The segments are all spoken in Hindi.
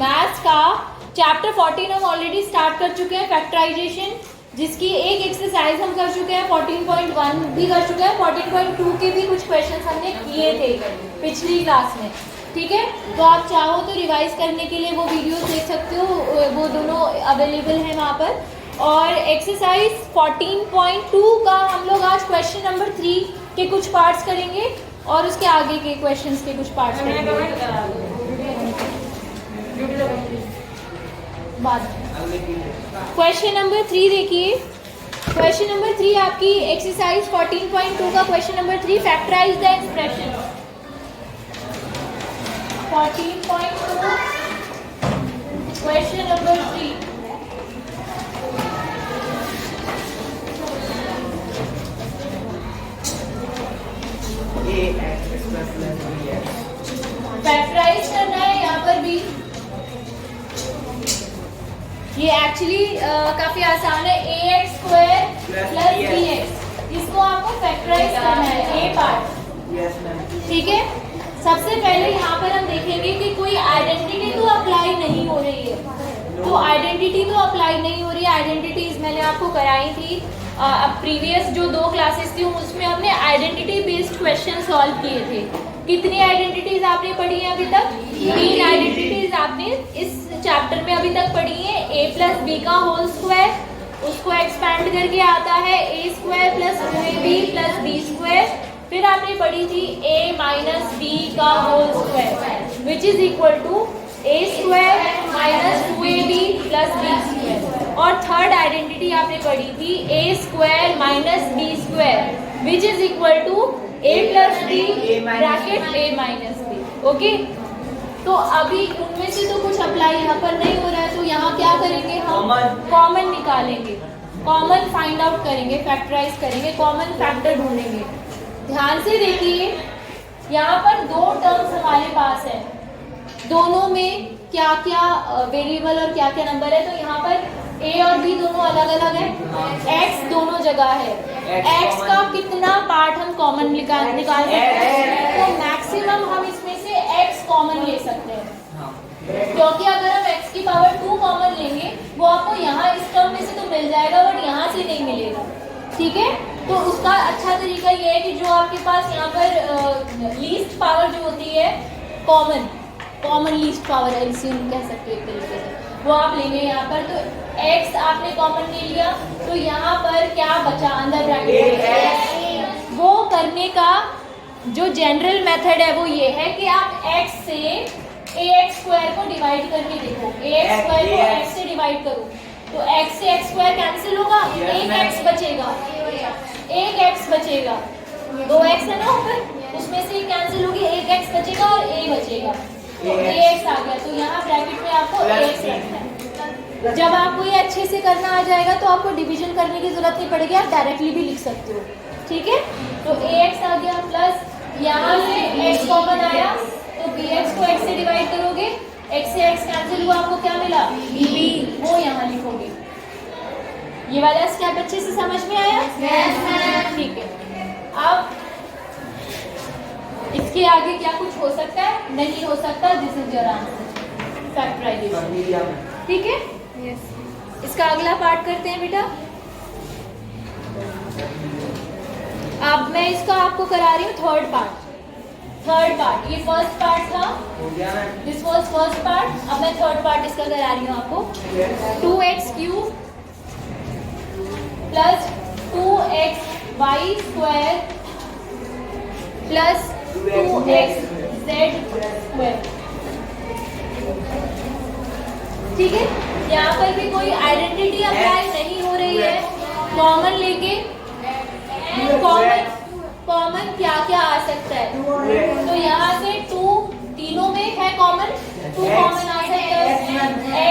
मैथ्स का चैप्टर 14 हम ऑलरेडी स्टार्ट कर चुके हैं, फैक्टराइजेशन, जिसकी एक एक्सरसाइज हम कर चुके हैं, 14.1 भी कर चुके हैं, 14.2 के भी कुछ क्वेश्चंस हमने किए थे पिछली क्लास में। ठीक है, तो आप चाहो तो रिवाइज करने के लिए वो वीडियोस देख सकते हो, वो दोनों अवेलेबल हैं वहाँ पर। और एक्सरसाइज 14.2 का हम लोग आज क्वेश्चन नंबर 3 के कुछ पार्ट्स करेंगे और उसके आगे के क्वेश्चंस के कुछ पार्ट्स करेंगे बाद में। क्वेश्चन नंबर 3 देखिए, क्वेश्चन नंबर 3 आपकी एक्सरसाइज 14.2 का question number 3, factorise the expression. 14.2 question number 3, factorise करना है यहाँ पर भी। ये एक्चुअली काफी आसान है, ax² प्लस bx, इसको आपको फैक्टराइज करना है, ए पार्ट। ठीक है, सबसे पहले यहाँ पर हम देखेंगे कि कोई आइडेंटिटी तो अप्लाई नहीं हो रही है, तो आइडेंटिटी तो अप्लाई नहीं हो रही है। आइडेंटिटीज मैंने आपको कराई थी, अब प्रीवियस जो 2 क्लासेस थी उसमें हमने आइडेंटिटी बेस्ड क्वेश्चन सॉल्व किए थे। कितनी आइडेंटिटीज आपने पढ़ी है अभी तक? 3 आइडेंटिटीज आपने इस चैप्टर में अभी तक पढ़ी है। a प्लस बी का होल स्क्वायर, उसको एक्सपैंड करके आता है a² plus 2ab plus b²। फिर आपने पढ़ी थी a माइनस बी का whole square which is equal to a² minus 2ab plus b²। और थर्ड आइडेंटिटी आपने पढ़ी थी a² minus b² which is equal to a plus B bracket a minus B. Okay, तो अभी उनमें से तो कुछ अप्लाई यहाँ पर नहीं हो रहा है, तो यहाँ क्या करेंगे, हम कॉमन निकालेंगे, कॉमन फाइंड आउट करेंगे, फैक्टराइज करेंगे, कॉमन फैक्टर ढूंढेंगे। ध्यान से देखिए, यहाँ पर 2 टर्म्स हमारे पास है, दोनों में क्या क्या वेरिएबल और क्या क्या नंबर है। तो यहाँ पर a और b दोनों अलग अलग है, x दोनों जगह है, x का कितना पार्ट हम कॉमन निकाल सकते हैं? तो मैक्सिमम हम इसमें से x कॉमन ले सकते हैं, क्योंकि अगर हम x की पावर 2 कॉमन लेंगे वो आपको यहाँ इस टर्म में से तो मिल जाएगा बट यहाँ से नहीं मिलेगा। ठीक है, तो उसका अच्छा तरीका ये है कि जो आपके पास यहाँ पर लीस्ट पावर जो होती है, कॉमन लीस्ट पावर एलसीएम कह सकते हो एक तरीके से, वो आप लेंगे यहाँ पर। तो x आपने कॉमन ले लिया, तो यहाँ पर क्या बचा अंदर ब्रैकेट, वो करने का जो जनरल मेथड है वो ये है कि आप x से ax² को डिवाइड करके देखो, ax² को x से डिवाइड करो तो x से x² कैंसिल होगा, एक x बचेगा, एक x बचेगा, 2x है ना ऊपर, उसमें से कैंसिल होगी, एक x बचेगा और a बचेगा, तो ax आ गया। तो यहाँ ब्रैकेट में आपको ax रखना है। जब आपको ये अच्छे से करना आ जाएगा तो आपको डिवीजन करने की जरूरत नहीं पड़ेगी, आप डायरेक्टली भी लिख सकते हो। ठीक है, तो ax आ गया प्लस यहाँ से x कॉमन आया, तो bx को x से डिवाइड करोगे, x से x कैंसिल हुआ, आपको क्या मिला, b, वो यहाँ लिखोगे। ये वाला स्टेप अच्छे से समझ में आया? ठीक है, अब इसके आगे क्या कुछ हो सकता है? नहीं हो सकता, this is your answer, factorisation. ठीक है, इसका अगला पार्ट करते हैं बेटा। अब मैं इसका आपको करा रही हूँ थर्ड पार्ट। ये फर्स्ट पार्ट था, दिस वाज फर्स्ट पार्ट, अब मैं थर्ड पार्ट इसका करा रही हूँ आपको। 2x³ plus 2xy² plus 2xz²। ठीक है, यहाँ पर भी कोई आइडेंटिटी अप्लाई नहीं हो रही है, कॉमन लेके कॉमन क्या क्या आ सकता है, तो यहाँ से 2 तीनों में है कॉमन, 2 कॉमन आ सकता है,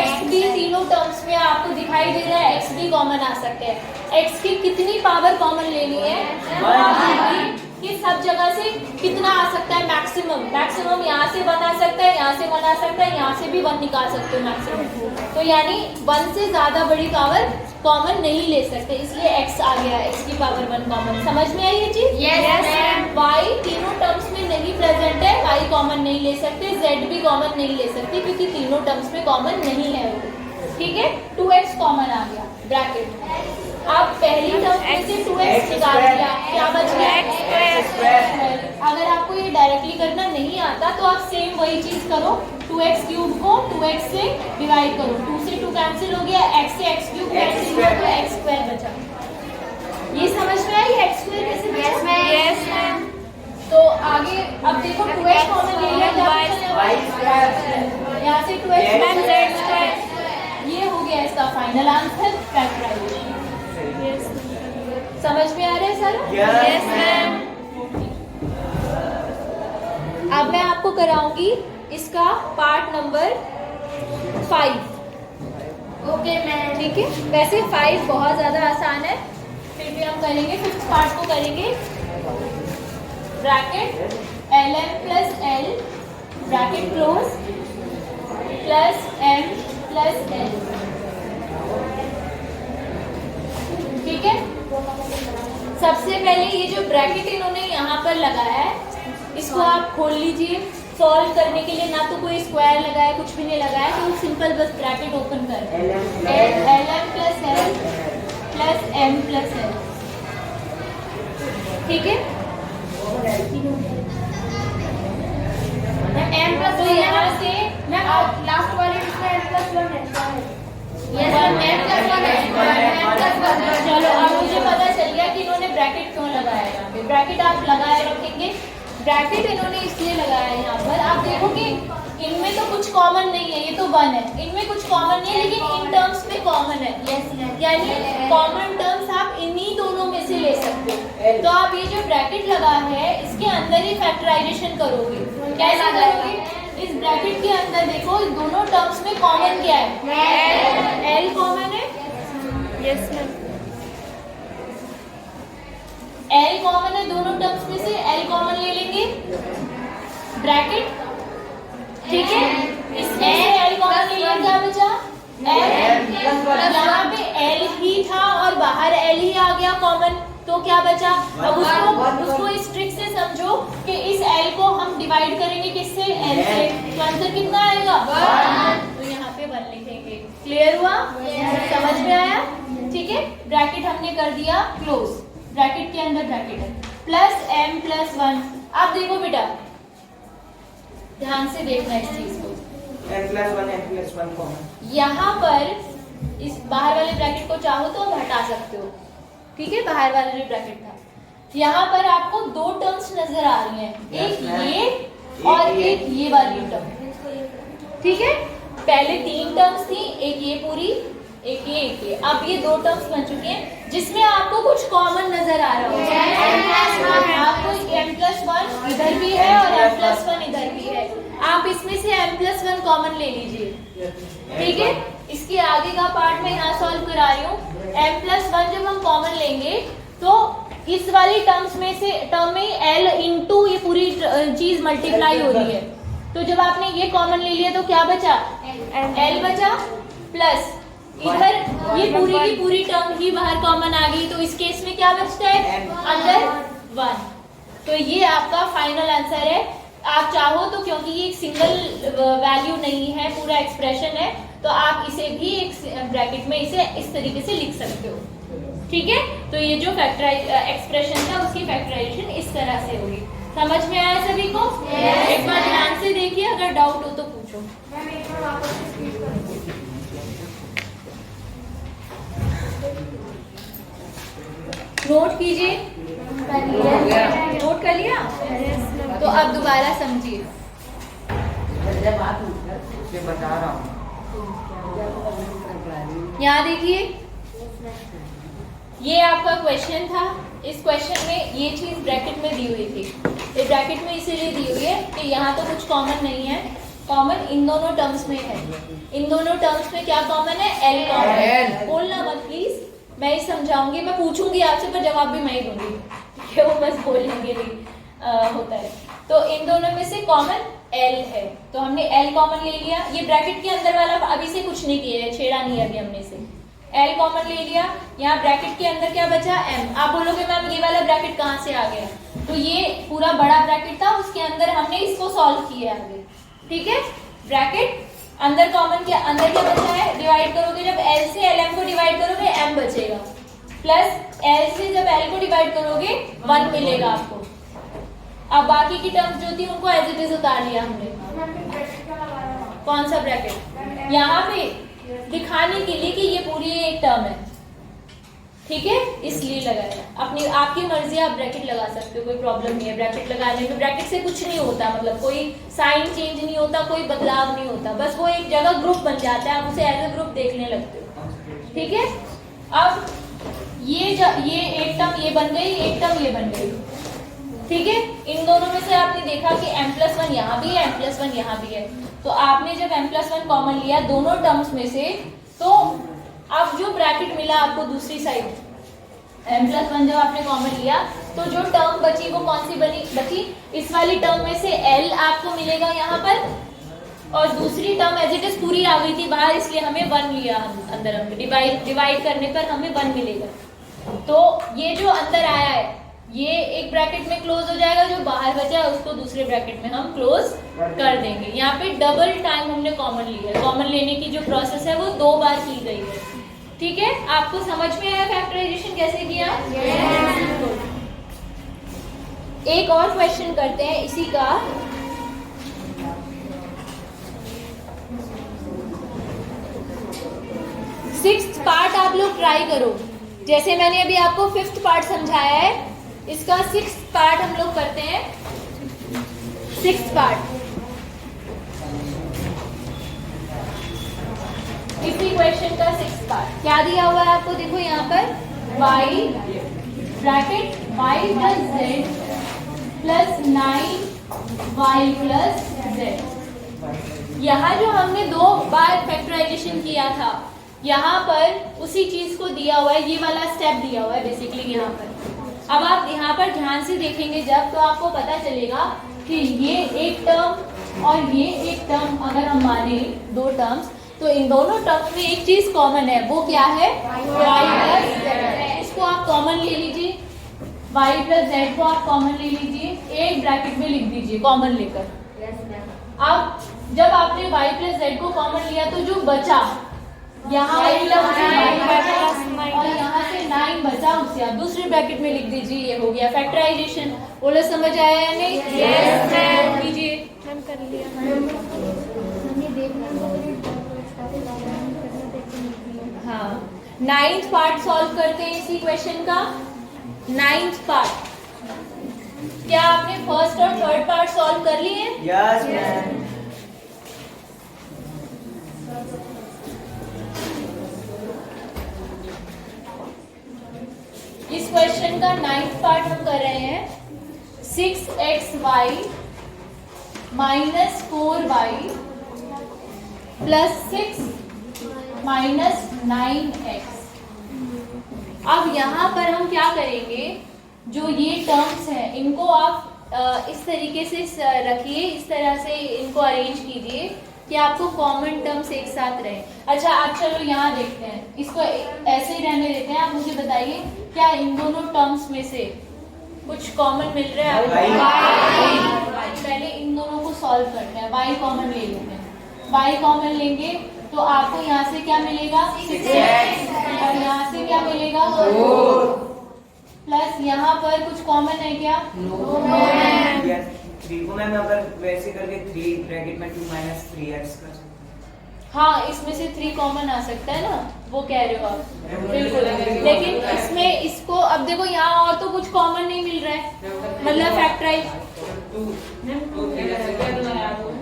x भी तीनों टर्म्स में आपको दिखाई दे रहा है, x भी कॉमन आ सकते हैं। x की कितनी पावर कॉमन लेनी है कि सब जगह से कितना आ सकता है, मैक्सिमम यहाँ से 1 आ सकता है, यहाँ से 1 आ सकता है, यहाँ से भी 1 निकाल सकते हो मैक्सिमम, तो यानी 1 से ज्यादा बड़ी पावर कॉमन नहीं ले सकते, इसलिए x आ गया, x की पावर 1 कॉमन। समझ में आई ये चीज? Yes, ma'am. y तीनों टर्म्स में नहीं प्रेजेंट है, y कॉमन नहीं ले सकते, z भी कॉमन नहीं ले सकते क्योंकि तीनों टर्म्स में कॉमन नहीं है वो। ठीक है, 2x कॉमन आ गया ब्रैकेट। अब पहली टर्म में से 2x निकाल दिया, क्या बच गया? x²। अगर आपको ये डायरेक्टली करना नहीं आता तो आप सेम वही चीज करो, 2x क्यूब को 2x से डिवाइड करो, 2 से 2 कैंसिल हो गया, x से x क्यूब कैंसिल हुआ तो x² बचा। ये समझ में आई x² कैसे बचा? Yes, ma'am. तो आगे अब देखो 2x कॉमन ले लिया, यहाँ से 2x z²। ये हो गया इसका फाइनल आंसर, फैक्टराइजेशन। समझ में आ रहा है सर? Yes, ma'am. अब मैं आपको कराऊंगी इसका पार्ट नंबर 5। Okay, ma'am. ठीक है, वैसे 5 बहुत ज्यादा आसान है, फिर भी हम करेंगे। 5th पार्ट को करेंगे bracket lm plus l bracket close plus m plus l। ठीक है, सबसे पहले ये जो ब्रैकेट इन्होंने यहाँ पर लगाया है, इसको आप खोल लीजिए। सॉल्व करने के लिए ना तो कोई स्क्वायर लगाया, कुछ भी नहीं लगाया, तो सिंपल बस ब्रैकेट ओपन कर lm plus l plus m plus l। ठीक है, m प्लस तो यहाँ से मैम लास्ट वाले इसमें m प्लस 1 है। Yes, ma'am. m प्लस 1 है। चलो, अब मुझे पता चल गया कि इन्होंने ब्रैकेट क्यों लगाया है। यहाँ पे ब्रैकेट आप लगाए रखेंगे, ब्रैकेट इन्होंने इसलिए लगाया है यहाँ पर। आप देखो कि इनमें तो कुछ कॉमन नहीं है, ये तो 1 है, इनमें कुछ कॉमन नहीं है, लेकिन इन टर्म्स में कॉमन है। यानी कॉमन टर्म्स आप इन्हीं दोनों में से ले सकते हो। तो आप ये जो ब्रैकेट लगा है इसके अंदर ही फैक्टराइजेशन करोगे। कैसे करोगे? इस ब्रैकेट के अंदर देखो, इस दोनों टर्म्स में कॉमन क्या है? l कॉमन है। Yes, ma'am. l कॉमन है दोनों टर्म्स में से, l कॉमन ले लेंगे ब्रैकेट। ठीक है, इसमें से l कॉमन ले लिया, क्या बचा? l। यहाँ पे l ही था और बाहर l ही आ गया कॉमन, तो क्या बचा? अब उसको इस ट्रिक से समझो कि इस l को हम डिवाइड करेंगे किससे? l से, तो आंसर कितना आएगा? 1। तो यहाँ पे 1 लिखेंगे। क्लियर हुआ? समझ में आया? ठीक है, ब्रैकेट हमने कर दिया क्लोज, ब्रैकेट के अंदर ब्रैकेट है, प्लस m प्लस 1। अब देखो बेटा, ध्यान से देखना इस चीज को। m plus 1 common. यहाँ पर इस बाहर वाले ब्रैकेट को चाहो तो आप हटा सकते हो। ठीक है, बाहर वाला जो ब्रैकेट था, यहाँ पर आपको 2 टर्म्स नजर आ रही हैं, एक ये और एक ये वाली टर्म। ठीक है, पहले 3 टर्म्स थी, एक ये पूरी, एक ये। अब ये 2 टर्म्स बन चुकी हैं जिसमें आपको कुछ कॉमन नजर आ रहा है। आपको m प्लस 1 इधर भी है और m प्लस 1 इधर भी है, आप इसमें से m प्लस 1 कॉमन ले लीजिए। ठीक है, इसके आगे का पार्ट मैं यहाँ सॉल्व करा रही हूँ। m प्लस 1 जब हम कॉमन लेंगे तो इस वाली टर्म्स में से टर्म में l इंटू ये पूरी चीज मल्टीप्लाई हो रही है, तो जब आपने ये कॉमन ले लिया तो क्या बचा? l बचा, प्लस इधर ये पूरी की पूरी टर्म ही बाहर कॉमन आ गई, तो इस केस में क्या बचता है? अंदर 1। तो ये आपका फाइनल आंसर है। आप चाहो तो, क्योंकि ये एक सिंगल वैल्यू नहीं है, पूरा एक्सप्रेशन है, तो आप इसे भी एक ब्रैकेट में इसे इस तरीके से लिख सकते हो। ठीक है, तो ये जो एक्सप्रेशन था उसकी फैक्टराइजेशन इस तरह से होगी। समझ में आया सभी को? एक बार ध्यान से देखिए, अगर डाउट हो तो पूछो। नोट कीजिए, नोट कर लिया? तो अब दोबारा समझिए। बता रहा हूँ, यहाँ देखिए, ये आपका क्वेश्चन था। इस क्वेश्चन में ये चीज ब्रैकेट में दी हुई थी। ये ब्रैकेट में इसीलिए दी हुई है कि यहाँ तो कुछ कॉमन नहीं है, कॉमन इन दोनों टर्म्स में है। इन दोनों टर्म्स में क्या कॉमन है? l कॉमन है। बोलना मत प्लीज, मैं ही समझाऊंगी, मैं पूछूंगी आपसे पर जवाब भी मैं ही दूंगी। ठीक है, वो बस बोलेंगे नहीं होता है। तो इन दोनों में से कॉमन l है, तो हमने l कॉमन ले लिया। ये ब्रैकेट के अंदर वाला अभी से कुछ नहीं किया है, छेड़ा नहीं है अभी हमने से। L कॉमन ले लिया, यहाँ ब्रैकेट के अंदर क्या बचा m। आप बोलोगे मैम ये वाला ब्रैकेट कहाँ से आ गया, तो ये पूरा बड़ा ब्रैकेट था, उसके अंदर हमने इसको सॉल्व किया है आगे, ठीक है। ब्रैकेट अंदर कॉमन के अंदर क्या बचा है, डिवाइड करोगे जब L से LM को डिवाइड करोगे m बचेगा, प्लस L से जब L को डिवाइड करोगे 1 मिलेगा आपको। अब बाकी की टर्म्स जो थी उनको एज इट इज उतार लिया हमने। कौन सा ब्रैकेट, यहाँ पे दिखाने के लिए कि ये पूरी एक टर्म है, ठीक है, इसलिए लगाया। अपनी आपकी मर्जी, आप ब्रैकेट लगा सकते हो, कोई प्रॉब्लम नहीं है ब्रैकेट लगाने में। ब्रैकेट से कुछ नहीं होता, मतलब कोई साइन चेंज नहीं होता, कोई बदलाव नहीं होता, बस वो एक जगह ग्रुप बन जाता है, आप उसे एज ए ग्रुप देखने लगते हो, ठीक है। अब ये एक टर्म ये बन गई, एक टर्म ये बन गई, ठीक है। इन दोनों में से आपने देखा कि m+1 यहाँ भी है, m+1 यहाँ भी है, तो आपने जब m+1 कॉमन लिया दोनों टर्म्स में से, तो अब जो ब्रैकेट मिला आपको दूसरी साइड, m+1 जब आपने कॉमन लिया तो जो टर्म बची वो कौन सी बची, इस वाली टर्म में से l आपको मिलेगा यहाँ पर, और दूसरी टर्म एज इट इज पूरी आ गई थी बाहर, इसलिए हमें 1 लिया अंदर, हमने डिवाइड करने पर हमें 1 मिलेगा। तो ये जो अंदर आया है ये एक ब्रैकेट में क्लोज हो जाएगा, जो बाहर बचा है उसको दूसरे ब्रैकेट में हम क्लोज कर देंगे। यहाँ पे डबल टाइम हमने कॉमन लिया है, कॉमन लेने की जो प्रोसेस है वो 2 बार की गई है, ठीक है। आपको समझ में आया फैक्टराइजेशन कैसे किया? एक और क्वेश्चन करते हैं इसी का। सिक्स्थ पार्ट आप लोग ट्राई करो, जैसे मैंने अभी आपको 5th पार्ट समझाया है, इसका 6th पार्ट हम लोग करते हैं। 6th पार्ट इसी क्वेश्चन का 6th पार्ट क्या दिया हुआ है आपको, देखो यहाँ पर y bracket y plus z plus 9y plus z। यहाँ जो हमने 2 बार फैक्टराइजेशन किया था, यहाँ पर उसी चीज को दिया हुआ है, ये वाला स्टेप दिया हुआ है बेसिकली यहाँ पर। अब आप यहाँ पर ध्यान से देखेंगे जब, तो आपको पता चलेगा कि ये एक टर्म और ये एक टर्म अगर हम माने 2 टर्म्स, तो इन दोनों टर्म्स में एक चीज कॉमन है, वो क्या है, y प्लस z। इसको आप कॉमन ले लीजिए, y प्लस z को आप कॉमन ले लीजिए, एक ब्रैकेट में लिख दीजिए कॉमन लेकर। अब जब आपने y प्लस z को कॉमन लिया तो जो बचा यहाँ और यहाँ से 9 बचा, उसे आप दूसरे ब्रैकेट में लिख दीजिए, ये हो गया फैक्टराइजेशन। बोलो समझ आया या नहीं? Yes ma'am. कीजिए, हम कर लिया। हाँ, 9th पार्ट सॉल्व करते हैं इसी क्वेश्चन का। 9th पार्ट, क्या आपने 1st और 3rd पार्ट सॉल्व कर लिए? Yes ma'am. इस क्वेश्चन का 9th पार्ट हम कर रहे हैं। 6xy minus 4y plus 6 minus 9x। अब यहाँ पर हम क्या करेंगे, जो ये टर्म्स हैं इनको आप इस तरीके से रखिए, इस तरह से इनको अरेंज कीजिए कि आपको कॉमन टर्म्स एक साथ रहे। अच्छा, आप चलो यहाँ देखते हैं, इसको ऐसे ही रहने देते हैं। आप मुझे बताइए क्या इन दोनों टर्म्स में से कुछ कॉमन मिल रहा है? पहले इन दोनों को सॉल्व करते हैं। y कॉमन ले लेते हैं, y कॉमन लेंगे तो आपको यहाँ से क्या मिलेगा, 6x, और यहाँ से क्या मिलेगा, 4, प्लस यहाँ पर कुछ कॉमन है क्या? यस 3 को मैम अगर वैसे करके 3 ब्रैकेट में 2 माइनस 3x कर सकते हैं। हाँ, इसमें से 3 कॉमन आ सकता है ना, वो कह रहे हो आप, बिल्कुल। लेकिन इसमें इसको अब देखो यहाँ और तो कुछ कॉमन नहीं मिल रहा है, मतलब फैक्टराइज।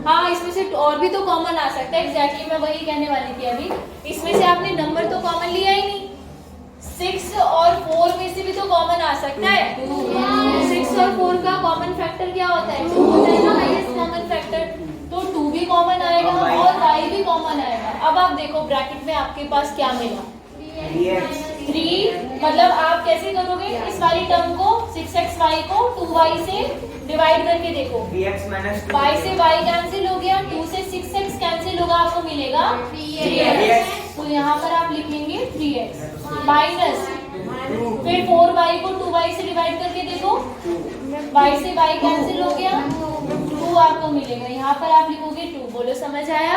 हाँ, इसमें से और भी तो कॉमन आ सकता है, एग्जैक्टली मैं वही कहने वाली थी अभी। इसमें से आपने नंबर तो कॉमन लिया ही नहीं, 6 और 4 में से भी तो कॉमन आ सकता है। 6 और 4 का कॉमन फैक्टर क्या होता है? 2 होता है ना, हाईएस्ट कॉमन फैक्टर। तो 2 भी कॉमन आएगा और y भी कॉमन आएगा। अब आप देखो ब्रैकेट में आपके पास क्या मिला, 3। मतलब आप कैसे करोगे इस वाली टर्म को, 6xy को 2y से डिवाइड करके देखो, 3x माइनस y से y कैंसिल हो गया, 2 से 6x कैंसिल होगा, आपको मिलेगा 3x। तो यहाँ पर आप लिखेंगे 3 3x माइनस, फिर 4y को 2y से डिवाइड करके देखो, y से y कैंसिल हो गया, 2 आपको मिलेगा, यहाँ पर आप लिखोगे 2। बोलो समझ आया?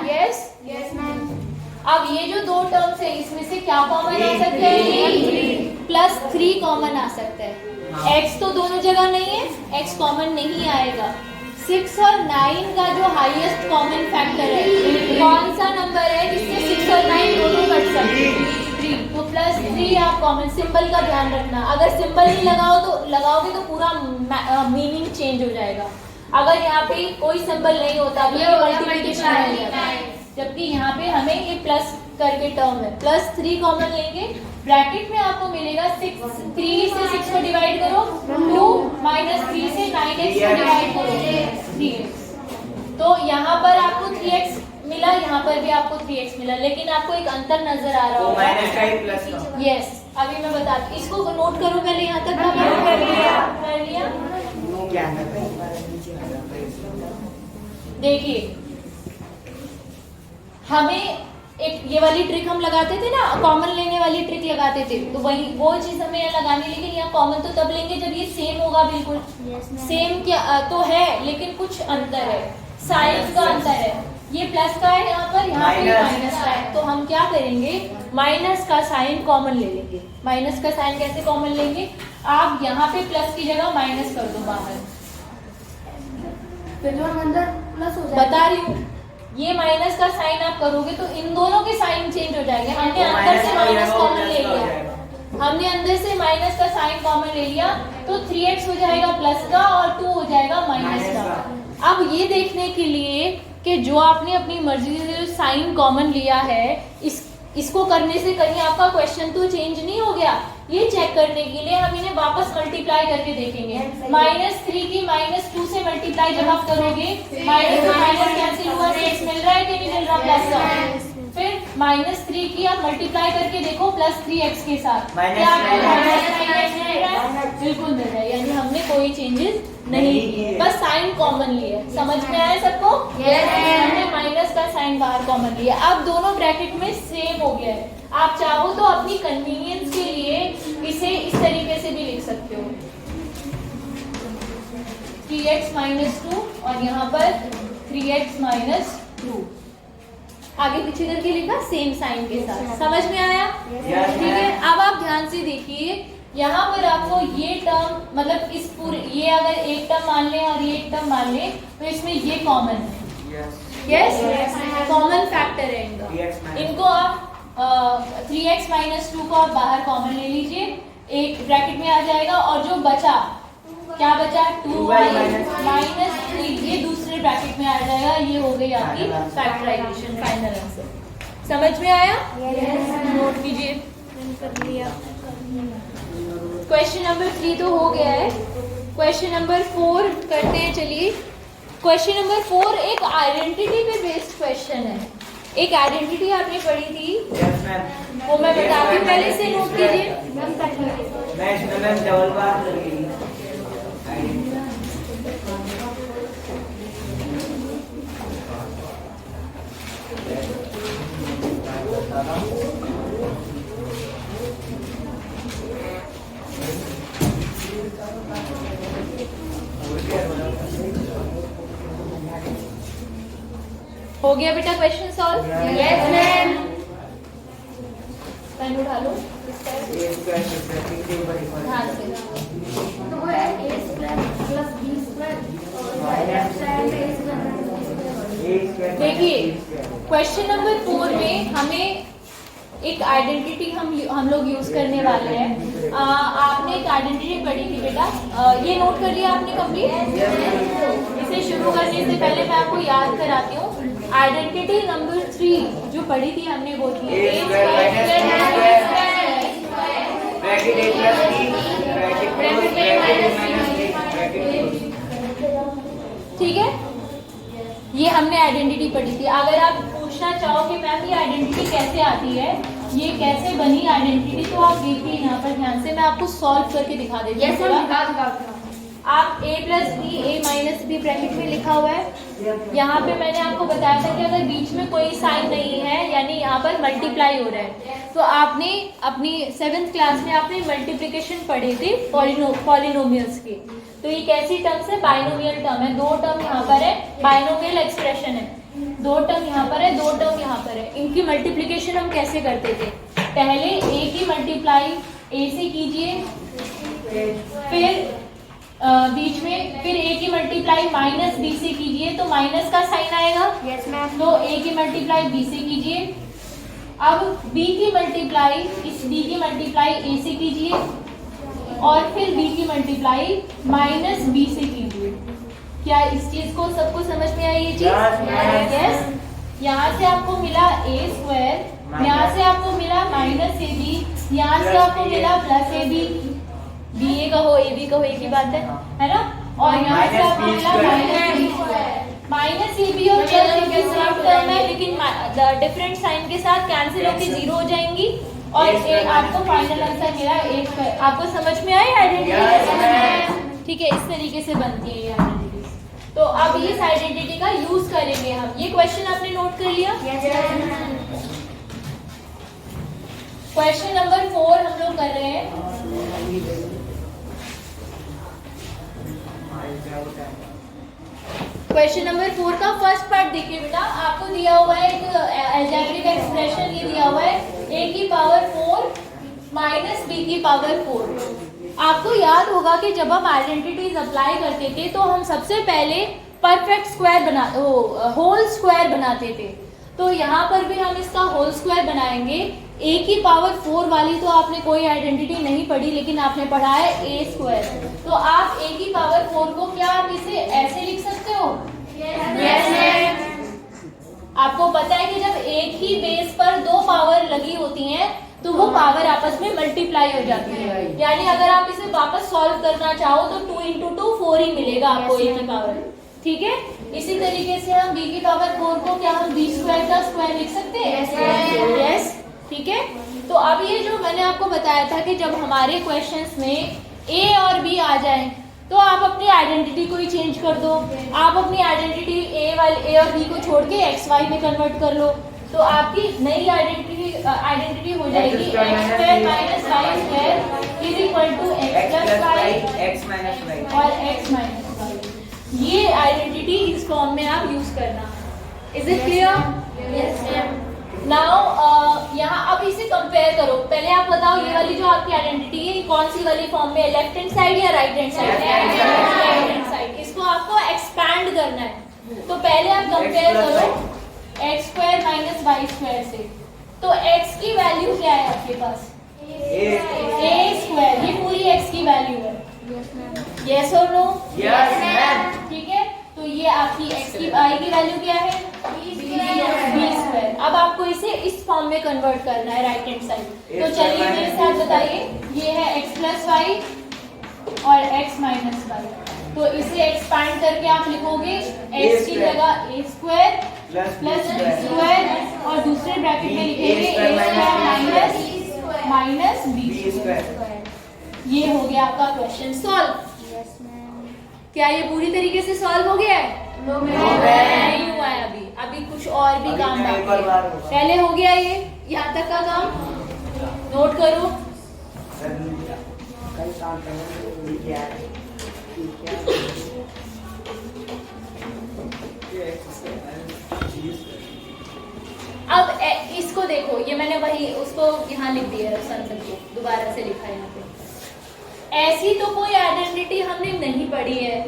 Yes yes ma'am. अब ये जो दो टर्म्स है इसमें से क्या कॉमन आ सकता है? प्लस 3 कॉमन आ सकता है। x तो दोनों जगह नहीं है, x कॉमन नहीं आएगा। 6 और 9 का जो हाईएस्ट कॉमन फैक्टर है, कौन सा नंबर है जिससे 6 और 9 दोनों कट सकते हैं? 3। तो प्लस 3 आप कॉमन, सिंबल का ध्यान रखना, अगर सिंबल नहीं लगाओगे तो पूरा मीनिंग चेंज हो जाएगा। अगर यहाँ पे कोई सिंबल नहीं होता तो ये मल्टीप्लिकेशन हो जाता है, जबकि यहाँ पे हमें ये प्लस करके टर्म है। प्लस 3 कॉमन लेंगे, ब्रैकेट में आपको मिलेगा 3 से 6 को डिवाइड करो 2 माइनस 3 से 9x को डिवाइड करो 3x। तो यहाँ पर आपको 3x मिला, यहाँ पर भी आपको 3x मिला, लेकिन आपको एक अंतर नजर आ रहा होगा। माइनस का ही प्लस का। यस, अभी मैं बताती, इसको नोट करो पहले, यहाँ तक कर लिया। देखिए हमें एक ये वाली ट्रिक हम लगाते थे ना, कॉमन लेने वाली ट्रिक लगाते थे, तो वही वो चीज हमें यहाँ लगानी, लेकिन यहाँ कॉमन तो तब लेंगे जब ये सेम होगा। बिल्कुल सेम क्या तो है, लेकिन कुछ अंतर है, साइन का अंतर है। ये प्लस का है यहाँ पर, यहाँ पे माइनस का है, तो हम क्या करेंगे, माइनस का साइन कॉमन ले लेंगे। माइनस का साइन कैसे कॉमन लेंगे? आप यहाँ पे प्लस की जगह माइनस कर दो बाहर, फिर जो हम अंदर प्लस हो जाएगा। बता रही हूँ, ये माइनस का साइन आप करोगे तो इन दोनों के साइन चेंज हो जाएंगे। हमने अंदर से माइनस कॉमन ले लिया, हमने अंदर से माइनस का साइन कॉमन ले लिया, तो 3x हो जाएगा प्लस का और 2 हो जाएगा माइनस का। अब ये देखने के लिए कि जो आपने अपनी मर्जी से जो साइन कॉमन लिया है, इसको करने से कहीं आपका क्वेश्चन तो चेंज नहीं हो गया, ये चेक करने के लिए हम इन्हें वापस मल्टीप्लाई करके देखेंगे। -3 की -2 से मल्टीप्लाई जब आप करोगे, माइनस से माइनस कैंसिल हुआ, 6 मिल रहा है कि नहीं मिल रहा प्लस का। फिर -3 की आप मल्टीप्लाई करके देखो प्लस 3x के साथ, क्या आपको -9x मिल रहा है? बिल्कुल मिल रहा है, यानी हमने कोई चेंजेस नहीं किए, बस साइन कॉमन लिए। समझ में आया सबको? हमने माइनस का साइन बाहर कॉमन लिया। अब दोनों ब्रैकेट में सेम हो गया है। आप चाहो तो अपनी कन्वीनियंस के लिए इसे इस तरीके से भी लिख सकते हो, 3x - 2 और यहाँ पर 3x - 2 आगे पीछे करके लिखा सेम साइन के साथ। समझ में आया? ठीक है। अब आप ध्यान से देखिए, यहाँ पर आपको ये टर्म, मतलब इस पूरे, ये अगर एक टर्म मान लें और ये एक टर्म मान लें, तो इसमें ये कॉमन है। यस, कॉमन फैक्टर है इनका। इनको आप 3x - 2 को आप बाहर कॉमन ले लीजिए, एक ब्रैकेट में आ जाएगा, और जो बचा, क्या बचा, 2y - 3, ये दूसरे ब्रैकेट में आ जाएगा। ये हो गई आपकी फैक्टराइजेशन, फाइनल आंसर। समझ में आया? नोट कीजिए। क्वेश्चन नंबर 3 तो हो गया है। क्वेश्चन नंबर 4 करते हैं, चलिए। क्वेश्चन नंबर 4 एक आइडेंटिटी पे बेस्ड क्वेश्चन है। एक आइडेंटिटी आपने पढ़ी थी, वो मैं बताती हूँ, पहले से नोट कीजिए। डबल बार हो गया बेटा question solve? Yes ma'am. Pen उठा लो ध्यान से। तो वो है a square plus b square और लेफ्ट साइड पे a स्क्वायर। देखिए क्वेश्चन नंबर 4 में हमें एक आइडेंटिटी हम लोग यूज करने वाले हैं। आपने एक आइडेंटिटी पढ़ी थी बेटा, ये नोट कर लिया आपने कंप्लीट? इसे शुरू करने से पहले मैं आपको याद कराती हूँ, आइडेंटिटी नंबर 3 जो पढ़ी थी हमने वो थी ठीक है, ये हमने आइडेंटिटी पढ़ी थी। अगर आप पूछना चाहो कि मैम ये आइडेंटिटी कैसे आती है, ये कैसे बनी आइडेंटिटी, तो आप देखिए यहाँ पर ध्यान से, मैं आपको सॉल्व करके दिखा देती हूँ। आप a plus b a minus b bracket में लिखा हुआ है। यहाँ पे मैंने आपको बताया था कि अगर बीच में कोई साइन नहीं है यानी यहाँ पर मल्टीप्लाई हो रहा है, तो आपने अपनी 7th क्लास में आपने मल्टीप्लिकेशन पढ़े थे पॉलिनोमियल्स के। तो ये कैसी टर्म्स है? बाइनोमियल टर्म है। दो टर्म यहाँ पर है, बाइनोमियल एक्सप्रेशन है, दो टर्म यहाँ पर है, दो टर्म यहाँ पर है। इनकी मल्टीप्लिकेशन हम कैसे करते थे? पहले a की मल्टीप्लाई a से कीजिए, फिर बीच में फिर a की मल्टीप्लाई माइनस b से कीजिए, तो माइनस का साइन आएगा। Yes ma'am. तो a की मल्टीप्लाई b से कीजिए। अब b की मल्टीप्लाई इस b की मल्टीप्लाई a से कीजिए और फिर b की मल्टीप्लाई माइनस b से कीजिए। क्या इस चीज को सबको समझ में आई ये चीज? यस। यहाँ से आपको मिला a स्क्वायर, यहाँ से आपको मिला माइनस ab, यहाँ से आपको मिला प्लस ab। बी ए कहो ए बी कहो एक ही बात है ना? और यहाँ से आपको मिला माइनस ए बी और plus A B same term है, लेकिन डिफरेंट साइन के साथ कैंसिल होकर 0 हो जाएंगी और आपको फाइनल आंसर मिला ए स्क्वायर। आपको समझ में आई आइडेंटिटी? ठीक है, इस तरीके से बनती है ये आइडेंटिटी। तो अब इस आइडेंटिटी का यूज करेंगे हम। ये क्वेश्चन आपने नोट कर लिया? क्वेश्चन नंबर 4 हम लोग कर रहे हैं। क्वेश्चन नंबर 4 का फर्स्ट पार्ट देखिए बेटा, आपको दिया हुआ है एक अलजेब्रिक एक्सप्रेशन, ये दिया हुआ है a की पावर 4 माइनस b की पावर 4। आपको याद होगा कि जब हम आइडेंटिटीज अप्लाई करते थे तो हम सबसे पहले परफेक्ट स्क्वायर होल स्क्वायर बनाते थे। तो यहाँ पर भी हम इसका होल स्क्वायर बनाएंगे। a की पावर 4 वाली तो आपने कोई आइडेंटिटी नहीं पढ़ी, लेकिन आपने पढ़ा है a स्क्वायर। तो आप a की पावर 4 को क्या आप इसे ऐसे लिख सकते हो? यस। आपको पता है कि जब एक ही बेस पर दो पावर लगी होती हैं तो वो पावर आपस में मल्टीप्लाई हो जाती है। यानी अगर आप इसे वापस सॉल्व करना चाहो तो 2 × 2 4 ही मिलेगा आपको a की पावर। ठीक है, इसी तरीके से हम b की पावर 4 को क्या हम b स्क्वायर का स्क्वायर लिख सकते हैं? यस। ठीक है, तो अब ये जो मैंने आपको बताया था कि जब हमारे क्वेश्चंस में a और b आ जाए तो आप अपनी आइडेंटिटी को ही चेंज कर दो। आप अपनी आइडेंटिटी a और b को छोड़ के x y में कन्वर्ट कर लो, तो आपकी नई आइडेंटिटी हो जाएगी x square minus y square is equal to x plus y x minus y और x माइनस y। ये आइडेंटिटी इस फॉर्म में आप यूज करना। Is it clear? Yes. Now यहाँ अब इसे कंपेयर करो। पहले आप बताओ ये वाली जो आपकी आइडेंटिटी है कौन सी वाली फॉर्म में, लेफ्ट हैंड साइड या right hand side? Right hand side. इसको आपको एक्सपैंड करना है। तो पहले आप कंपेयर करो x square minus y square से। तो x की वैल्यू क्या है आपके पास? a square. ये पूरी x की वैल्यू है। यस और नो? Yes ma'am. ठीक है, तो ये आपकी x की y की वैल्यू क्या है? b square. अब आपको इसे इस फॉर्म में कन्वर्ट करना है राइट हैंड साइड। तो चलिए मेरे साथ बताइए, ये है x प्लस वाई और x माइनस वाई। तो इसे एक्सपैंड करके आप लिखोगे x की जगह a square plus b square और दूसरे ब्रैकेट में लिखेंगे a square minus b square. ये हो गया आपका क्वेश्चन सॉल्व। क्या ये पूरी तरीके से सॉल्व हो गया है? नहीं हुआ है अभी कुछ और भी काम बाकी है। पहले हो गया ये यहाँ तक का काम, नोट करो। अब इसको देखो, ये मैंने वही उसको यहाँ लिख दिया है, संतक को दोबारा से लिखा है यहाँ पे। ऐसी तो कोई आइडेंटिटी हमने नहीं पढ़ी है,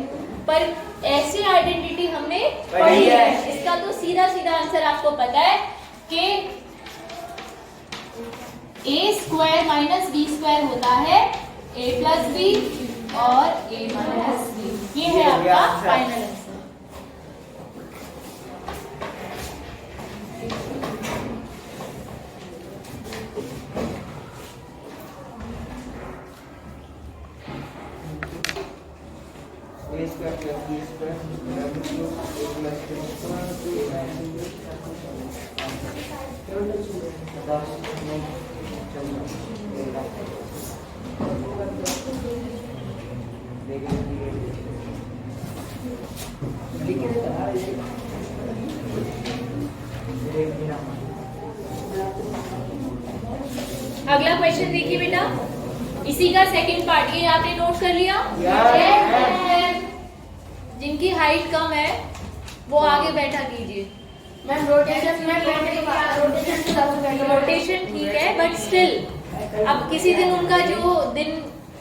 पर ऐसी आइडेंटिटी हमने पढ़ी है। इसका तो सीधा सीधा आंसर आपको पता है कि a square minus b square होता है a प्लस b और a माइनस b। ये है आपका फाइनल आंसर। अगला क्वेश्चन देखिए बेटा, इसी का सेकंड पार्ट, ये आपने नोट कर लिया? जिनकी हाइट कम है वो आगे बैठा कीजिए। मैम रोटेशन में बैठने के बाद रोटेशन से सबसे पहले रोटेशन ठीक है, बट स्टिल अब किसी दिन उनका जो दिन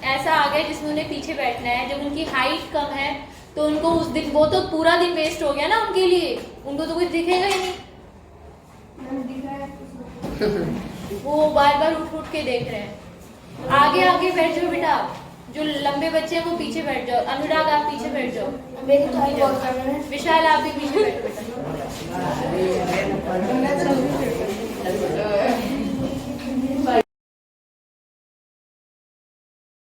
ऐसा आ गया जिसमें उन्हें पीछे बैठना है, जब उनकी हाइट कम है तो उनको उस दिन, वो तो पूरा दिन वेस्ट हो गया ना उनके लिए, उनको तो कुछ दिखेगा ही नहीं। मैम दिखा है वो बार बार उठ उठ के देख रहे हैं। आगे आगे बैठ जाओ बेटा, जो लंबे बच्चे हैं वो पीछे बैठ जाओ। अनुराग आप पीछे बैठ जाओ। मेरी तो हाइट बहुत कम है। विशाल आप भी पीछे बैठो बेटा।